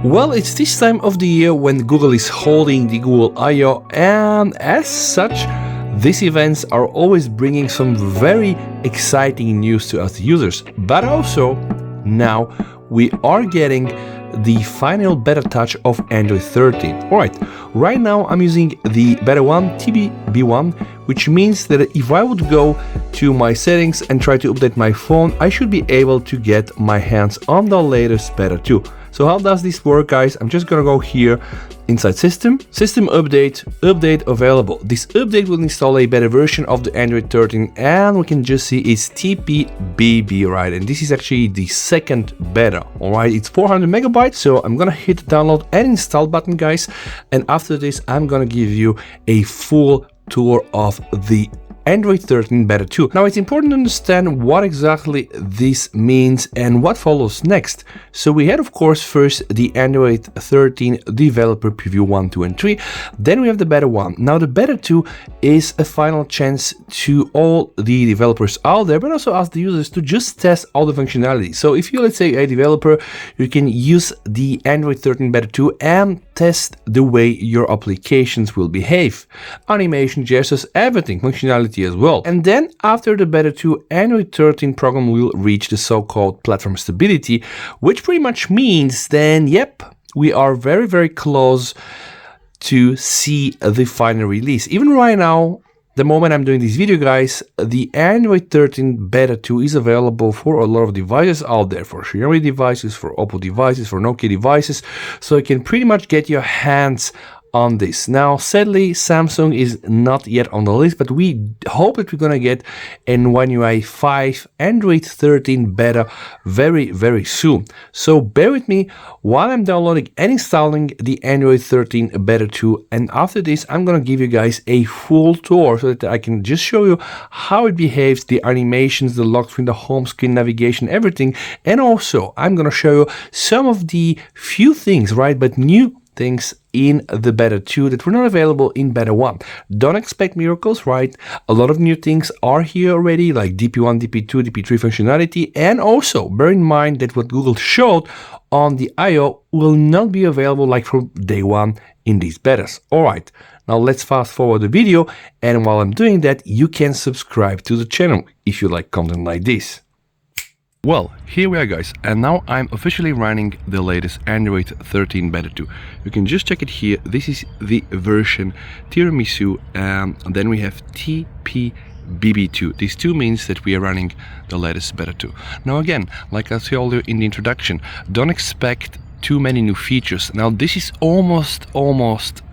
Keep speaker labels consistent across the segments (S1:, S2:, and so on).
S1: Well, it's this time of the year when Google is holding the Google I/O, and as such, these events are always bringing some very exciting news to us users. But also, now we are getting the final beta touch of Android 13. Alright, right now I'm using the beta 1 TBB1, which means that if I would go to my settings and try to update my phone, I should be able to get my hands on the latest beta 2. So how does this work, guys? I'm just gonna go here inside system update available. This update will install a better version of the Android 13, and we can just see it's TPBB, right? And this is actually the second beta. All right, it's 400 megabytes. So I'm gonna hit the download and install button, guys. And after this, I'm gonna give you a full tour of the Android 13 Beta 2. Now it's important to understand what exactly this means and what follows next. So we had, of course, first the Android 13 developer preview 1, 2 and 3. Then we have the Beta 1. Now the Beta 2 is a final chance to all the developers out there, but also ask the users to just test all the functionality. So if you're, let's say, a developer, you can use the Android 13 Beta 2 and test the way your applications will behave. Animation, gestures, everything, functionality as well. And then after the beta 2, Android 13 program will reach the so-called platform stability, which pretty much means then, yep, we are very, very close to see the final release. Even right now, the moment I'm doing this video, guys, the Android 13 Beta 2 is available for a lot of devices out there, for Xiaomi devices, for Oppo devices, for Nokia devices, so you can pretty much get your hands on this. Now, sadly, Samsung is not yet on the list, but we hope that we're gonna get an One UI 5 Android 13 beta very, very soon. So bear with me while I'm downloading and installing the Android 13 Beta 2, and after this, I'm gonna give you guys a full tour so that I can just show you how it behaves, the animations, the lock screen, the home screen, navigation, everything, and also I'm gonna show you some of the few things, right, but new things in the Beta 2 that were not available in Beta 1. Don't expect miracles, right? A lot of new things are here already, like DP1, DP2, DP3 functionality, and also bear in mind that what Google showed on the I/O will not be available like from day one in these betas. Alright, now let's fast forward the video, and while I'm doing that, you can subscribe to the channel if you like content like this. Well, here we are, guys, and now I'm officially running the latest Android 13 Beta 2. You can just check it here. This is the version Tiramisu, and then we have TPBB2. These two means that we are running the latest Beta 2. Now again, like I told you in the introduction, don't expect too many new features. Now this is almost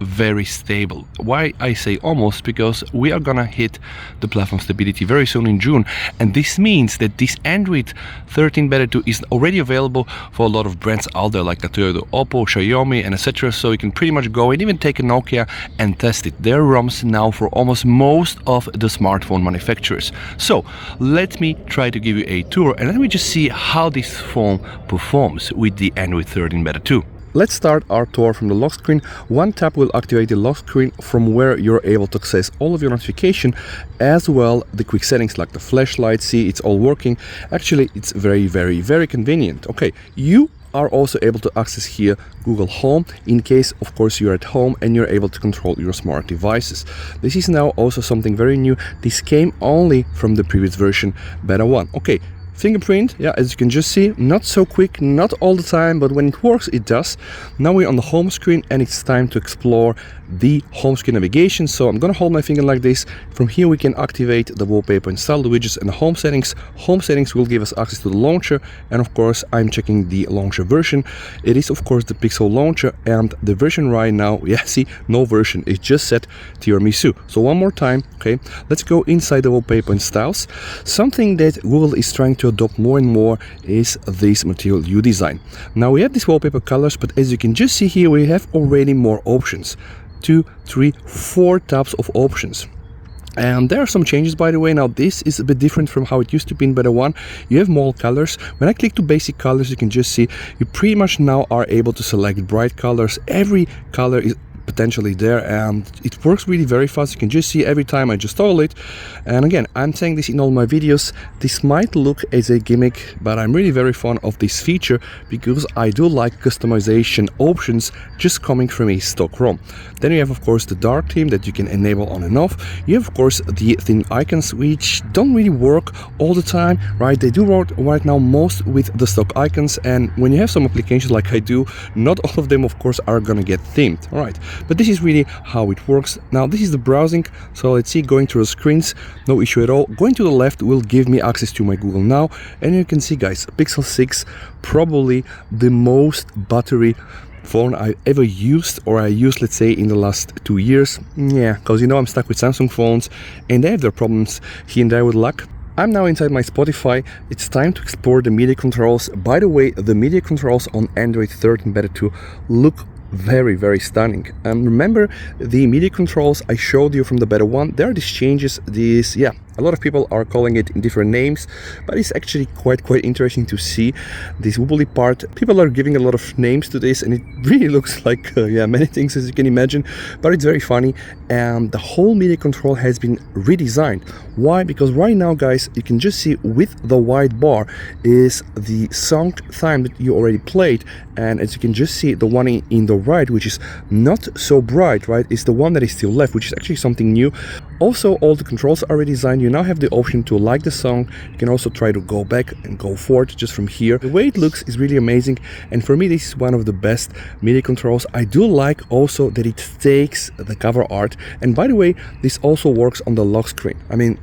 S1: very stable. Why I say almost? Because we are gonna hit the platform stability very soon in June, and this means that this Android 13 Beta 2 is already available for a lot of brands out there like Toyota, Oppo, Xiaomi and etc. So you can pretty much go and even take a Nokia and test it. There are ROMs now for almost most of the smartphone manufacturers. So let me try to give you a tour and let me just see how this phone performs with the Android 13 Beta 2. Let's start our tour from the lock screen. One tap will activate the lock screen from where you're able to access all of your notification, as well the quick settings like the flashlight. See, it's all working. Actually, it's very convenient. Okay, you are also able to access here Google Home in case, of course, you're at home and you're able to control your smart devices. This is now also something very new. This came only from the previous version, Beta 1. Okay. Fingerprint, yeah, as you can just see, not so quick, not all the time, but when it works, it does. Now we're on the home screen and it's time to explore the home screen navigation. So I'm gonna hold my finger like this. From here we can activate the wallpaper, install the widgets and the home settings. Home settings will give us access to the launcher, and of course I'm checking the launcher version. It is of course the Pixel launcher, and the version right now, yeah, see, no version, it's just set Tiramisu. So one more time, okay, let's go inside the wallpaper and styles. Something that Google is trying to adopt more and more is this Material U design. Now we have these wallpaper colors, but as you can just see here, we have already more options. 2, 3, 4 types of options. And there are some changes, by the way. Now this is a bit different from how it used to be in Beta 1. You have more colors. When I click to basic colors, you can just see you pretty much now are able to select bright colors. Every color is potentially there, and it works really very fast. You can just see every time I just toggle it. And again, I'm saying this in all my videos, this might look as a gimmick, but I'm really very fond of this feature because I do like customization options just coming from a stock ROM. Then you have of course the dark theme that you can enable on and off. You have of course the thin icons, which don't really work all the time, right? They do work right now most with the stock icons, and when you have some applications like I do, not all of them of course are gonna get themed, all right? But this is really how it works. Now this is the browsing, so let's see, going through the screens, no issue at all. Going to the left will give me access to my Google Now, and you can see guys, Pixel 6, probably the most battery phone I ever used, or I used, let's say, in the last 2 years. Yeah, because you know I'm stuck with Samsung phones and they have their problems here and there with luck. I'm now inside my Spotify. It's time to explore the media controls. By the way, the media controls on Android 13 Beta 2 look very stunning. Remember the media controls I showed you from the Beta 1? There are these changes, these, yeah, a lot of people are calling it in different names, but it's actually quite interesting to see this wobbly part. People are giving a lot of names to this, and it really looks like yeah, many things as you can imagine, but it's very funny. And the whole media control has been redesigned. Why? Because right now guys, you can just see with the white bar is the song time that you already played, and as you can just see, the one in the right, which is not so bright, right, is the one that is still left, which is actually something new. Also, all the controls are redesigned. You now have the option to like the song. You can also try to go back and go forward just from here. The way it looks is really amazing, and for me this is one of the best media controls. I do like also that it takes the cover art, and by the way, this also works on the lock screen. I mean,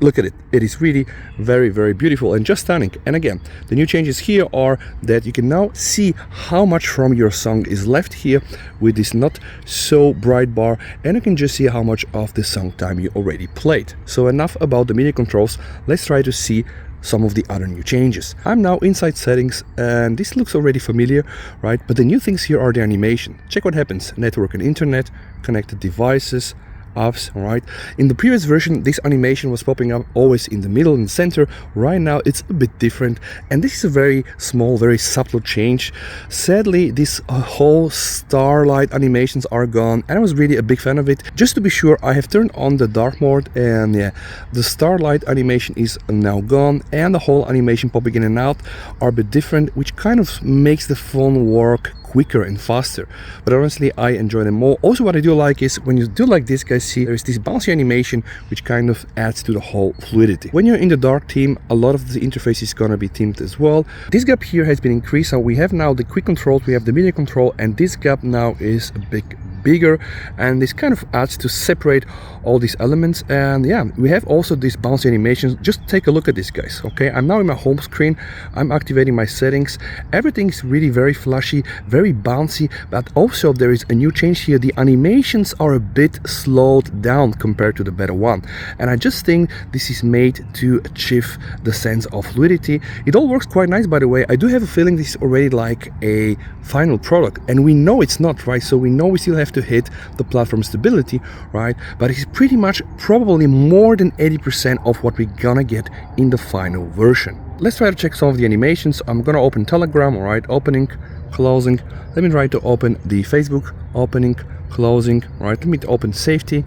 S1: look at it, it is really very beautiful and just stunning. And again, the new changes here are that you can now see how much from your song is left here with this not so bright bar, and you can just see how much of the song time you already played. So enough about the media controls, let's try to see some of the other new changes. I'm now inside settings, and this looks already familiar, right? But the new things here are the animation. Check what happens: network and internet, connected devices, apps. All right, in the previous version this animation was popping up always in the middle and center. Right now it's a bit different, and this is a very small, very subtle change. Sadly, this whole starlight animations are gone, and I was really a big fan of it. Just to be sure, I have turned on the dark mode, and yeah, the starlight animation is now gone, and the whole animation popping in and out are a bit different, which kind of makes the phone work quicker and faster. But honestly, I enjoy them all. Also, what I do like is when you do like this, guys, see there's this bouncy animation which kind of adds to the whole fluidity. When you're in the dark theme, a lot of the interface is gonna be themed as well. This gap here has been increased, so we have now the quick controls, we have the media control, and this gap now is a bit bigger, and this kind of adds to separate all these elements. And yeah, we have also these bouncy animations. Just take a look at this, guys. Okay, I'm now in my home screen, I'm activating my settings. Everything's really very flashy, very bouncy, but also there is a new change here. The animations are a bit slowed down compared to the Beta 1, and I just think this is made to achieve the sense of fluidity. It all works quite nice, by the way. I do have a feeling this is already like a final product, and we know it's not, right? So we know we still have to hit the platform stability, right? But it's pretty much probably more than 80% of what we're gonna get in the final version. Let's try to check some of the animations. I'm gonna open Telegram, all right, opening, closing. Let me try to open the Facebook, opening, closing, all right. Let me open safety,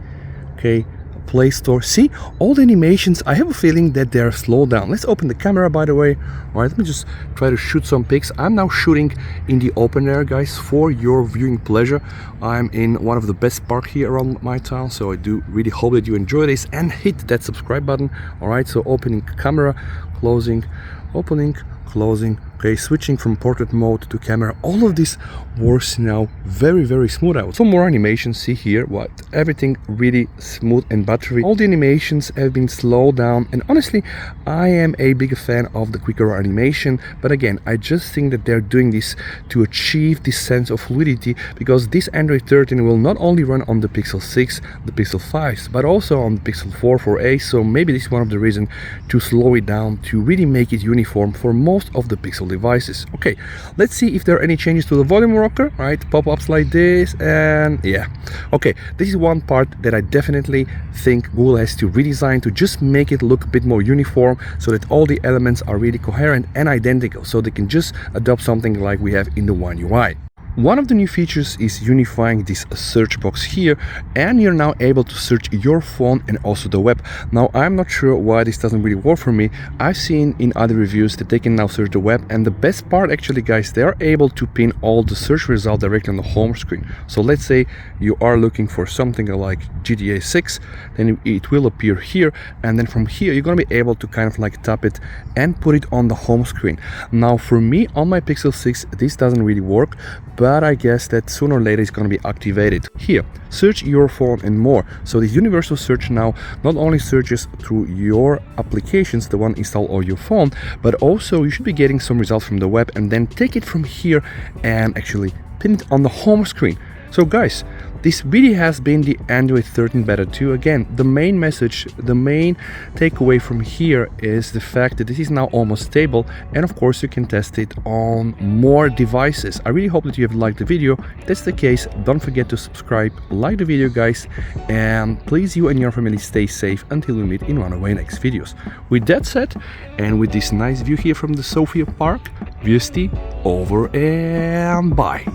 S1: okay, Play Store. See, all the animations, I have a feeling that they're slowed down. Let's open the camera, by the way. All right, let me just try to shoot some pics. I'm now shooting in the open air, guys, for your viewing pleasure. I'm in one of the best parks here around my town, so I do really hope that you enjoy this and hit that subscribe button. All right, so opening camera, closing, opening, closing. Okay, switching from portrait mode to camera. All of this works now very smooth out. Some more animations, see here, what everything really smooth and buttery. All the animations have been slowed down, and honestly, I am a big fan of the quicker animation. But again, I just think that they're doing this to achieve this sense of fluidity, because this Android 13 will not only run on the Pixel 6, the Pixel 5s, but also on the Pixel 4 4a. So maybe this is one of the reasons to slow it down, to really make it uniform for most of the Pixel devices. Okay, let's see if there are any changes to the volume rocker, right? Pop-ups like this, and yeah. Okay, this is one part that I definitely think Google has to redesign to just make it look a bit more uniform, so that all the elements are really coherent and identical, so they can just adopt something like we have in the One UI. One of the new features is unifying this search box here, and you're now able to search your phone and also the web. Now I'm not sure why this doesn't really work for me. I've seen in other reviews that they can now search the web, and the best part actually, guys, they are able to pin all the search results directly on the home screen. So let's say you are looking for something like GTA 6, then it will appear here, and then from here you're gonna be able to kind of like tap it and put it on the home screen. Now for me on my Pixel 6 this doesn't really work, but I guess that sooner or later it's going to be activated. Here, search your phone and more. So the universal search now not only searches through your applications, the one installed on your phone, but also you should be getting some results from the web and then take it from here and actually pin it on the home screen. So guys, this really has been the Android 13 Beta 2. Again, the main message, the main takeaway from here is the fact that this is now almost stable, and of course you can test it on more devices. I really hope that you have liked the video. If that's the case, don't forget to subscribe, like the video guys, and please you and your family stay safe until we meet in one of our next videos. With that said, and with this nice view here from the Sophia Park, Viesti over and bye.